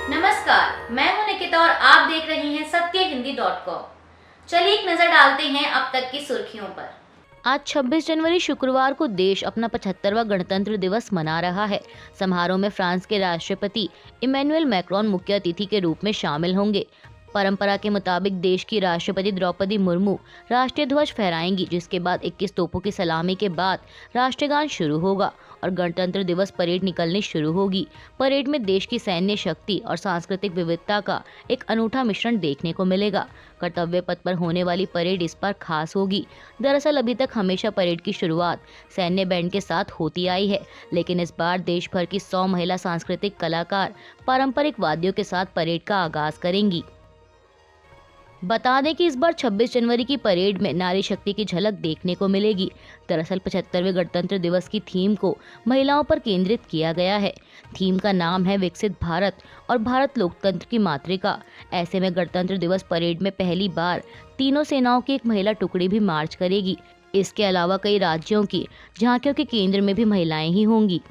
नमस्कार, मैं हूं निकिता और आप देख रहे हैं सत्यहिंदी.com। चलिए एक नजर डालते हैं अब तक की सुर्खियों पर। आज 26 जनवरी शुक्रवार को देश अपना 75वां गणतंत्र दिवस मना रहा है। समारोह में फ्रांस के राष्ट्रपति इमैनुअल मैक्रोन मुख्य अतिथि के रूप में शामिल होंगे। परंपरा के मुताबिक देश की राष्ट्रपति द्रौपदी मुर्मू राष्ट्रीय ध्वज फहराएंगी, जिसके बाद 21 तोपों की सलामी के बाद राष्ट्रगान शुरू होगा और गणतंत्र दिवस परेड निकलनी शुरू होगी। परेड में देश की सैन्य शक्ति और सांस्कृतिक विविधता का एक अनूठा मिश्रण देखने को मिलेगा। कर्तव्य पथ पर होने वाली परेड इस बार खास होगी। दरअसल अभी तक हमेशा परेड की शुरुआत सैन्य बैंड के साथ होती आई है, लेकिन इस बार देश भर की 100 महिला सांस्कृतिक कलाकार पारंपरिक वाद्यों के साथ परेड का आगाज करेंगी। बता दें कि इस बार 26 जनवरी की परेड में नारी शक्ति की झलक देखने को मिलेगी। दरअसल 75वें गणतंत्र दिवस की थीम को महिलाओं पर केंद्रित किया गया है। थीम का नाम है विकसित भारत और भारत लोकतंत्र की मातृका। ऐसे में गणतंत्र दिवस परेड में पहली बार तीनों सेनाओं की एक महिला टुकड़ी भी मार्च करेगी। इसके अलावा कई राज्यों की झांकियों के केंद्र में भी महिलाएं ही होंगी।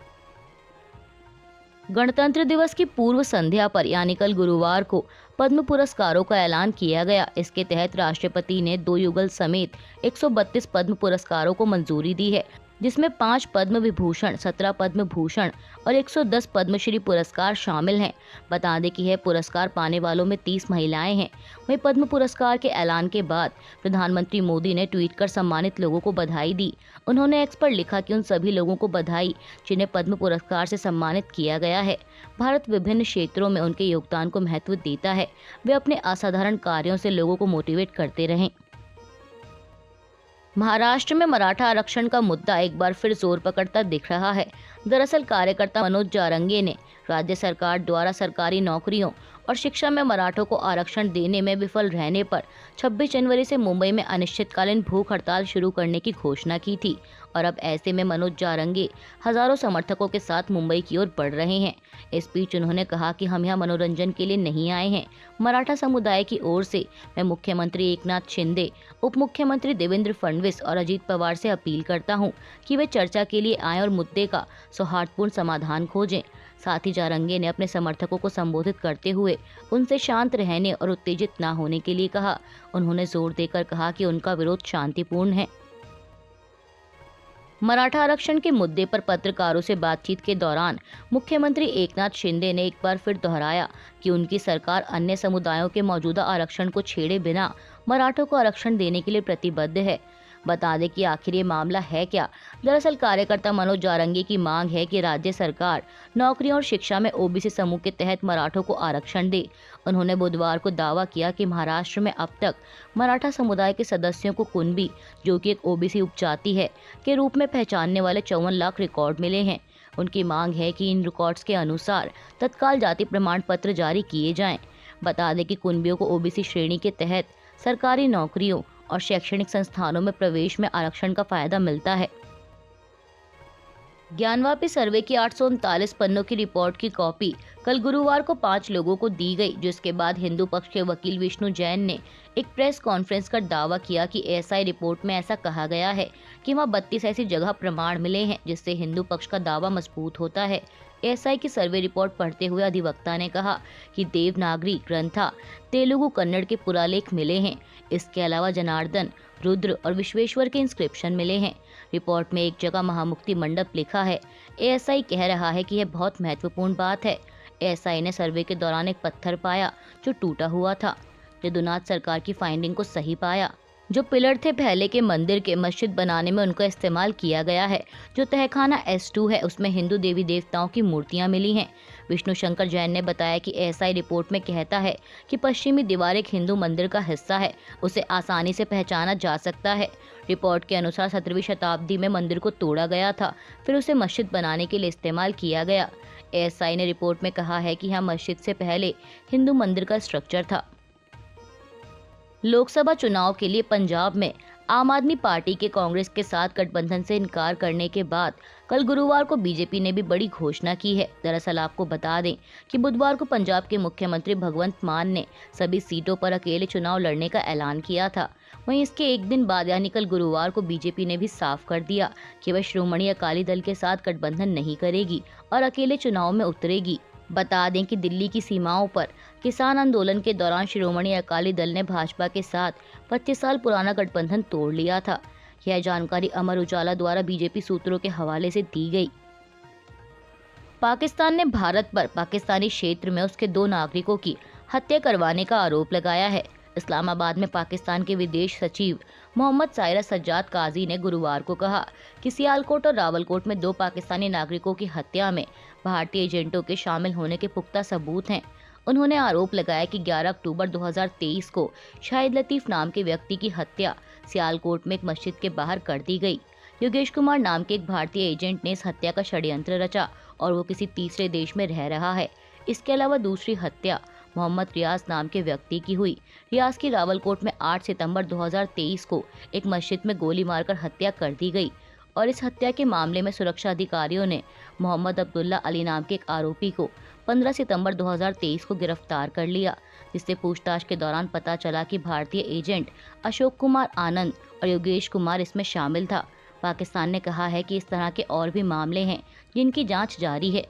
गणतंत्र दिवस की पूर्व संध्या पर यानी कल गुरुवार को पद्म पुरस्कारों का ऐलान किया गया। इसके तहत राष्ट्रपति ने 2 युगल समेत 132 पद्म पुरस्कारों को मंजूरी दी है, जिसमें 5 पद्म विभूषण, 17 पद्म भूषण और 110 पद्मश्री पुरस्कार शामिल हैं। बता दें कि यह पुरस्कार पाने वालों में 30 महिलाएं हैं। वहीं पद्म पुरस्कार के ऐलान के बाद प्रधानमंत्री मोदी ने ट्वीट कर सम्मानित लोगों को बधाई दी। उन्होंने एक्स पर लिखा कि उन सभी लोगों को बधाई जिन्हें पद्म पुरस्कार से सम्मानित किया गया है। भारत विभिन्न क्षेत्रों में उनके योगदान को महत्व देता है। वे अपने असाधारण कार्यों से लोगों को मोटिवेट करते रहें। महाराष्ट्र में मराठा आरक्षण का मुद्दा एक बार फिर जोर पकड़ता दिख रहा है। दरअसल कार्यकर्ता मनोज जारंगे ने राज्य सरकार द्वारा सरकारी नौकरियों और शिक्षा में मराठों को आरक्षण देने में विफल रहने पर 26 जनवरी से मुंबई में अनिश्चितकालीन भूख हड़ताल शुरू करने की घोषणा की थी और अब ऐसे में मनोज जारंगे हजारों समर्थकों के साथ मुंबई की ओर बढ़ रहे हैं। इस बीच उन्होंने कहा कि हम यहाँ मनोरंजन के लिए नहीं आए हैं। मराठा समुदाय की ओर से मैं मुख्यमंत्री एकनाथ शिंदे, उप मुख्यमंत्री देवेंद्र फडणवीस और अजीत पवार से अपील करता हूँ कि वे चर्चा के लिए आएं और मुद्दे का सौहार्दपूर्ण समाधान खोजें। साथ ही जारंगे ने अपने समर्थकों को संबोधित करते हुए उनसे शांत रहने और उत्तेजित न होने के लिए कहा। उन्होंने जोर देकर कहा कि उनका विरोध शांतिपूर्ण है। मराठा आरक्षण के मुद्दे पर पत्रकारों से बातचीत के दौरान मुख्यमंत्री एकनाथ शिंदे ने एक बार फिर दोहराया कि उनकी सरकार अन्य समुदायों के मौजूदा आरक्षण को छेड़े बिना मराठों को आरक्षण देने के लिए प्रतिबद्ध है। बता दें कि आखिर ये मामला है क्या। दरअसल कार्यकर्ता मनोज जारंगे की मांग है कि राज्य सरकार नौकरियों और शिक्षा में ओबीसी समूह के तहत मराठों को आरक्षण दे। उन्होंने बुधवार को दावा किया कि महाराष्ट्र में अब तक मराठा समुदाय के सदस्यों को कुणबी, जो कि एक ओबीसी उपजाति है, के रूप में पहचानने वाले 54 लाख रिकॉर्ड मिले हैं। उनकी मांग है कि इन रिकॉर्ड्स के अनुसार तत्काल जाति प्रमाण पत्र जारी किए जाएं। बता दें कि कुणबियों को ओबीसी श्रेणी के तहत सरकारी नौकरियों और शैक्षणिक संस्थानों में प्रवेश में आरक्षण का फायदा मिलता है। ज्ञानवापी सर्वे की 839 पन्नों की रिपोर्ट की कॉपी कल गुरुवार को 5 लोगों को दी गई, जिसके बाद हिंदू पक्ष के वकील विष्णु जैन ने एक प्रेस कॉन्फ्रेंस कर दावा किया कि एएसआई रिपोर्ट में ऐसा कहा गया है कि वहां 32 ऐसी जगह प्रमाण मिले हैं जिससे हिंदू पक्ष का दावा मजबूत होता है। एएसआई की सर्वे रिपोर्ट पढ़ते हुए अधिवक्ता ने कहा कि देवनागरी ग्रंथा, तेलुगु, कन्नड़ के पुरालेख मिले हैं। इसके अलावा जनार्दन, रुद्र और विश्वेश्वर के इंस्क्रिप्शन मिले हैं। रिपोर्ट में एक जगह महामुक्ति मंडप लिखा है। एएसआई कह रहा है कि यह बहुत महत्वपूर्ण बात है। एएसआई ने सर्वे के दौरान एक पत्थर पाया जो टूटा हुआ था। जदुनाथ सरकार की फाइंडिंग को सही पाया। जो पिलर थे पहले के मंदिर के मस्जिद बनाने में उनका इस्तेमाल किया गया है। जो तहखाना S2 है उसमें हिंदू देवी देवताओं की मूर्तियां मिली हैं। विष्णु शंकर जैन ने बताया कि एएसआई रिपोर्ट में कहता है कि पश्चिमी दीवार एक हिंदू मंदिर का हिस्सा है, उसे आसानी से पहचाना जा सकता है। रिपोर्ट के अनुसार 17वीं शताब्दी में मंदिर को तोड़ा गया था, फिर उसे मस्जिद बनाने के लिए इस्तेमाल किया गया। एएसआई ने रिपोर्ट में कहा है कि यहाँ मस्जिद से पहले हिंदू मंदिर का स्ट्रक्चर था। लोकसभा चुनाव के लिए पंजाब में आम आदमी पार्टी के कांग्रेस के साथ गठबंधन से इनकार करने के बाद कल गुरुवार को बीजेपी ने भी बड़ी घोषणा की है। दरअसल आपको बता दें कि बुधवार को पंजाब के मुख्यमंत्री भगवंत मान ने सभी सीटों पर अकेले चुनाव लड़ने का ऐलान किया था। वहीं इसके एक दिन बाद यानी कल गुरुवार को बीजेपी ने भी साफ कर दिया कि वह श्रोमणी अकाली दल के साथ गठबंधन नहीं करेगी और अकेले चुनाव में उतरेगी। बता दें कि दिल्ली की सीमाओं पर किसान आंदोलन के दौरान शिरोमणि अकाली दल ने भाजपा के साथ 25 साल पुराना गठबंधन तोड़ लिया था। यह जानकारी अमर उजाला द्वारा बीजेपी सूत्रों के हवाले से दी गई। पाकिस्तान ने भारत पर पाकिस्तानी क्षेत्र में उसके 2 नागरिकों की हत्या करवाने का आरोप लगाया है। इस्लामाबाद में पाकिस्तान के विदेश सचिव मोहम्मद साइरस सज्जाद काजी ने गुरुवार को कहा कि सियालकोट और रावलकोट में 2 पाकिस्तानी नागरिकों की हत्या में भारतीय एजेंटों के शामिल होने के पुख्ता सबूत हैं। उन्होंने आरोप लगाया कि 11 अक्टूबर 2023 को शाहिद लतीफ नाम के व्यक्ति की हत्या सियालकोट में एक मस्जिद के बाहर कर दी गई। योगेश कुमार नाम के एक भारतीय एजेंट ने इस हत्या का षड्यंत्र रचा और वो किसी तीसरे देश में रह रहा है। इसके अलावा दूसरी हत्या मोहम्मद रियाज नाम के व्यक्ति की हुई। रियाज की रावलकोट में 8 सितंबर 2023 को एक मस्जिद में गोली मारकर हत्या कर दी गई और इस हत्या के मामले में सुरक्षा अधिकारियों ने मोहम्मद अब्दुल्ला अली नाम के एक आरोपी को 15 सितंबर 2023 को गिरफ्तार कर लिया, जिससे पूछताछ के दौरान पता चला कि भारतीय एजेंट अशोक कुमार आनंद और योगेश कुमार इसमें शामिल था। पाकिस्तान ने कहा है कि इस तरह के और भी मामले हैं जिनकी जांच जारी है।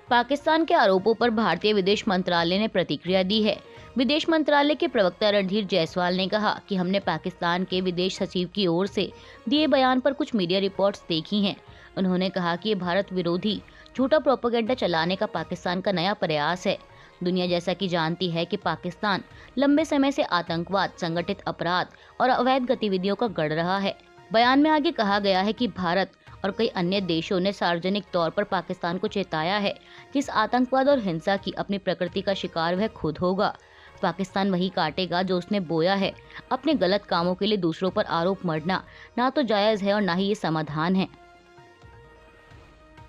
पाकिस्तान के आरोपों पर भारतीय विदेश मंत्रालय ने प्रतिक्रिया दी है। विदेश मंत्रालय के प्रवक्ता रणधीर जायसवाल ने कहा कि हमने पाकिस्तान के विदेश सचिव की ओर से दिए बयान पर कुछ मीडिया रिपोर्ट्स देखी हैं। उन्होंने कहा कि ये भारत विरोधी झूठा प्रोपेगेंडा चलाने का पाकिस्तान का नया प्रयास है। दुनिया जैसा कि जानती है कि पाकिस्तान लंबे समय से आतंकवाद, संगठित अपराध और अवैध गतिविधियों का गढ़ रहा है। बयान में आगे कहा गया है कि भारत और कई अन्य देशों ने सार्वजनिक तौर पर पाकिस्तान को चेताया है कि इस आतंकवाद और हिंसा की अपनी प्रकृति का शिकार वह खुद होगा। पाकिस्तान वही काटेगा जो उसने बोया है। अपने गलत कामों के लिए दूसरों पर आरोप मढ़ना ना तो जायज है और ना ही ये समाधान है।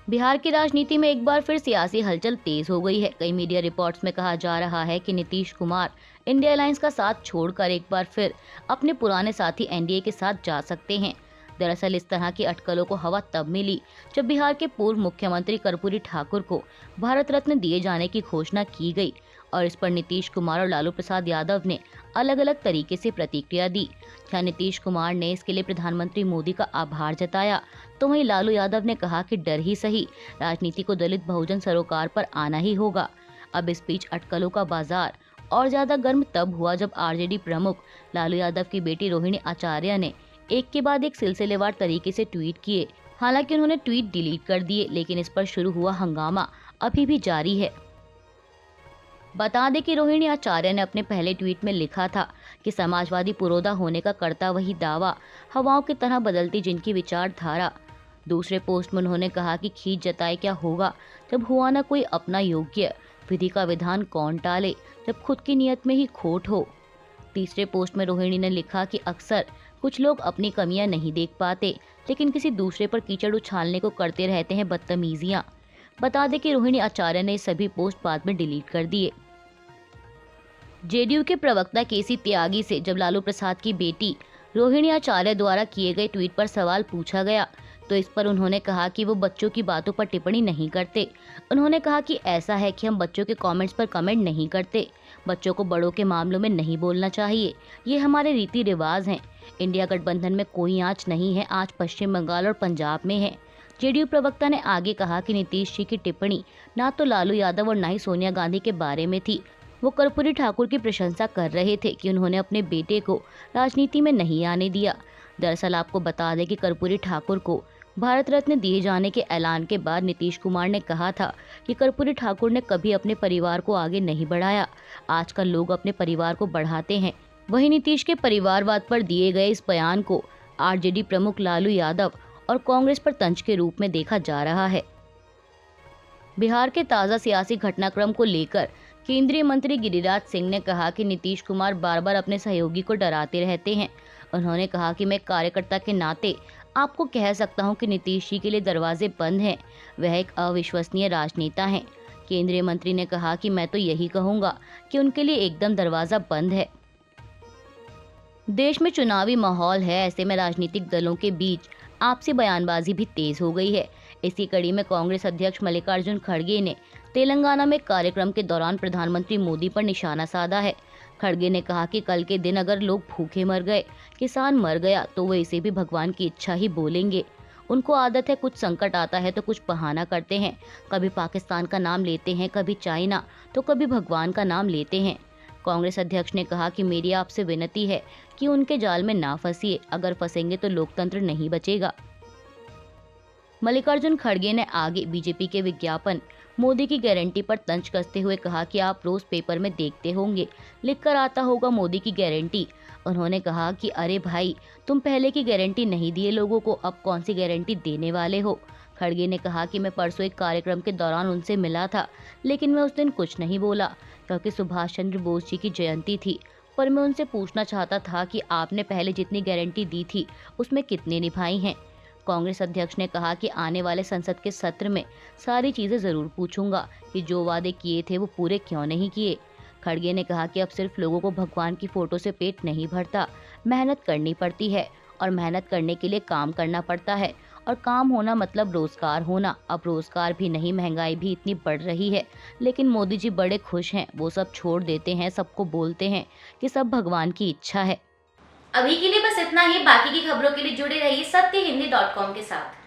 बिहार की राजनीति में एक बार फिर सियासी हलचल तेज हो गई है। कई मीडिया रिपोर्ट्स में कहा जा रहा है कि नीतीश कुमार इंडिया अलायंस का साथ छोड़कर एक बार फिर अपने पुराने साथी एनडीए के साथ जा सकते हैं। दरअसल इस तरह की अटकलों को हवा तब मिली जब बिहार के पूर्व मुख्यमंत्री कर्पूरी ठाकुर को भारत रत्न दिए जाने की घोषणा की गई और इस पर नीतीश कुमार और लालू प्रसाद यादव ने अलग अलग तरीके से प्रतिक्रिया दी। जहाँ नीतीश कुमार ने इसके लिए प्रधानमंत्री मोदी का आभार जताया, तो वहीं लालू यादव ने कहा कि डर ही सही, राजनीति को दलित बहुजन सरोकार पर आना ही होगा। अब इस बीच अटकलों का बाजार और ज्यादा गर्म तब हुआ जब आरजेडी प्रमुख लालू यादव की बेटी रोहिणी आचार्य ने एक के बाद एक सिलसिलेवार तरीके से ट्वीट किए। हालांकि उन्होंने ट्वीट डिलीट कर दिए, लेकिन इस पर शुरू हुआ हंगामा अभी भी जारी है। बता दें कि रोहिणी आचार्य ने अपने पहले ट्वीट में लिखा था कि समाजवादी पुरोधा होने का करता वही दावा, हवाओं की तरह बदलती जिनकी विचारधारा। दूसरे पोस्ट में उन्होंने कहा कि खींच जताए क्या होगा जब हुआ ना कोई अपना योग्य, विधि का विधान कौन टाले जब खुद की नियत में ही खोट हो। तीसरे पोस्ट में रोहिणी ने लिखा कि अक्सर कुछ लोग अपनी कमियां नहीं देख पाते, लेकिन किसी दूसरे पर कीचड़ उछालने को करते रहते हैं बदतमीजियां। बता दें कि रोहिणी आचार्य ने सभी पोस्ट बाद में डिलीट कर दिए। जेडीयू के प्रवक्ता केसी त्यागी से जब लालू प्रसाद की बेटी रोहिणी आचार्य द्वारा किए गए ट्वीट पर सवाल पूछा गया, तो इस पर उन्होंने कहा कि वो बच्चों की बातों पर टिप्पणी नहीं करते। उन्होंने कहा कि ऐसा है कि हम बच्चों के कमेंट्स पर कमेंट नहीं करते। बच्चों को बड़ों के मामलों में नहीं बोलना चाहिए, ये हमारे रीति रिवाज हैं। इंडिया गठबंधन में कोई आंच नहीं है, आज पश्चिम बंगाल और पंजाब में है। जेडीयू प्रवक्ता ने आगे कहा कि नीतीश जी की टिप्पणी ना तो लालू यादव और ना ही सोनिया गांधी के बारे में थी। वो कर्पूरी ठाकुर की प्रशंसा कर रहे थे कि उन्होंने अपने बेटे को राजनीति में नहीं आने दिया। दरअसल आपको बता दें कि कर्पूरी ठाकुर को भारत रत्न दिए जाने के ऐलान के बाद नीतीश कुमार ने कहा था कि कर्पूरी ठाकुर ने कभी अपने परिवार को आगे नहीं बढ़ाया। आजकल लोग अपने परिवार को बढ़ाते हैं। वहीं नीतीश के परिवारवाद पर दिए गए इस बयान को आरजेडी प्रमुख लालू यादव और कांग्रेस पर तंज के रूप में देखा जा रहा है। बिहार के ताज़ा सियासी घटनाक्रम को लेकर केंद्रीय मंत्री गिरिराज सिंह ने कहा कि नीतीश कुमार बार बार अपने सहयोगी को डराते रहते हैं। उन्होंने कहा कि मैं कार्यकर्ता के नाते आपको कह सकता हूं कि नीतीश जी के लिए दरवाजे बंद हैं, वह एक अविश्वसनीय राजनेता हैं। केंद्रीय मंत्री ने कहा कि मैं तो यही कहूंगा कि उनके लिए एकदम दरवाजा बंद है। देश में चुनावी माहौल है, ऐसे में राजनीतिक दलों के बीच आपसी बयानबाजी भी तेज हो गई है। इसी कड़ी में कांग्रेस अध्यक्ष मल्लिकार्जुन खड़गे ने तेलंगाना में कार्यक्रम के दौरान प्रधानमंत्री मोदी पर निशाना साधा है। खड़गे ने कहा कि कल के दिन अगर लोग भूखे मर गए, किसान मर गया, तो वो इसे भी भगवान की इच्छा ही बोलेंगे। उनको आदत है, कुछ संकट आता है तो कुछ बहाना करते हैं। कभी पाकिस्तान का नाम लेते हैं, कभी चाइना, तो कभी भगवान का नाम लेते हैं। कांग्रेस अध्यक्ष ने कहा कि मेरी आपसे विनती है कि उनके जाल में ना फंसिए, अगर फंसेंगे तो लोकतंत्र नहीं बचेगा। मल्लिकार्जुन खड़गे ने आगे बीजेपी के विज्ञापन मोदी की गारंटी पर तंज कसते हुए कहा कि आप रोज पेपर में देखते होंगे, लिखकर आता होगा मोदी की गारंटी। उन्होंने कहा कि अरे भाई, तुम पहले की गारंटी नहीं दिए लोगों को, अब कौन सी गारंटी देने वाले हो। खड़गे ने कहा कि मैं परसों एक कार्यक्रम के दौरान उनसे मिला था, लेकिन मैं उस दिन कुछ नहीं बोला क्योंकि सुभाष चंद्र बोस जी की जयंती थी। पर मैं उनसे पूछना चाहता था कि आपने पहले जितनी गारंटी दी थी उसमें कितनी निभाई हैं। कांग्रेस अध्यक्ष ने कहा कि आने वाले संसद के सत्र में सारी चीजें जरूर पूछूंगा कि जो वादे किए थे वो पूरे क्यों नहीं किए। खड़गे ने कहा कि अब सिर्फ लोगों को भगवान की फोटो से पेट नहीं भरता, मेहनत करनी पड़ती है और मेहनत करने के लिए काम करना पड़ता है, और काम होना मतलब रोजगार होना। अब रोजगार भी नहीं, महंगाई भी इतनी बढ़ रही है, लेकिन मोदी जी बड़े खुश हैं। वो सब छोड़ देते हैं, सबको बोलते हैं कि सब भगवान की इच्छा है। अभी के लिए बस इतना ही। बाकी की खबरों के लिए जुड़े रहिए सत्यहिंदी.com के साथ।